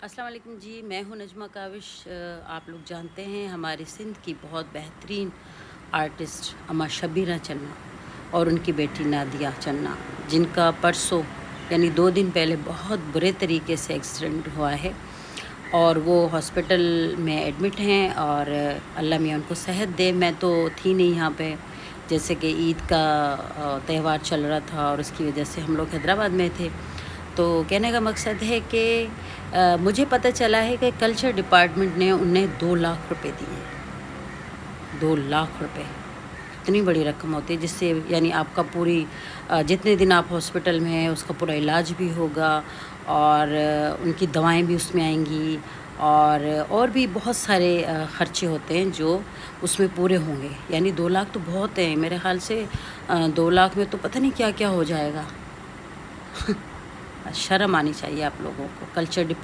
अस्सलाम वालेकुम जी, मैं हूँ नजमा काविश। आप लोग जानते हैं हमारी सिंध की बहुत बेहतरीन आर्टिस्ट अम्मा शबीरा चन्ना और उनकी बेटी नादिया चन्ना, जिनका परसों यानी 2 दिन पहले बहुत बुरे तरीके से एक्सीडेंट हुआ है और वो हॉस्पिटल में एडमिट हैं। और अल्लाह मियाँ उनको सेहत दे। मैं तो थी नहीं यहाँ पे, जैसे कि ईद का त्यौहार चल रहा था और उसकी वजह से हम लोग हैदराबाद में थे। तो कहने का मकसद है कि मुझे पता चला है कि कल्चर डिपार्टमेंट ने उन्हें 2 लाख रुपए दिए। 2 लाख रुपए इतनी बड़ी रकम होती है, जिससे यानी आपका पूरी जितने दिन आप हॉस्पिटल में हैं उसका पूरा इलाज भी होगा और उनकी दवाएं भी उसमें आएंगी और भी बहुत सारे ख़र्चे होते हैं जो उसमें पूरे होंगे। यानी 2 लाख तो बहुत हैं मेरे ख़्याल से। 2 लाख में तो पता नहीं क्या क्या हो जाएगा। शर्म आनी चाहिए आप लोगों को। Culture depart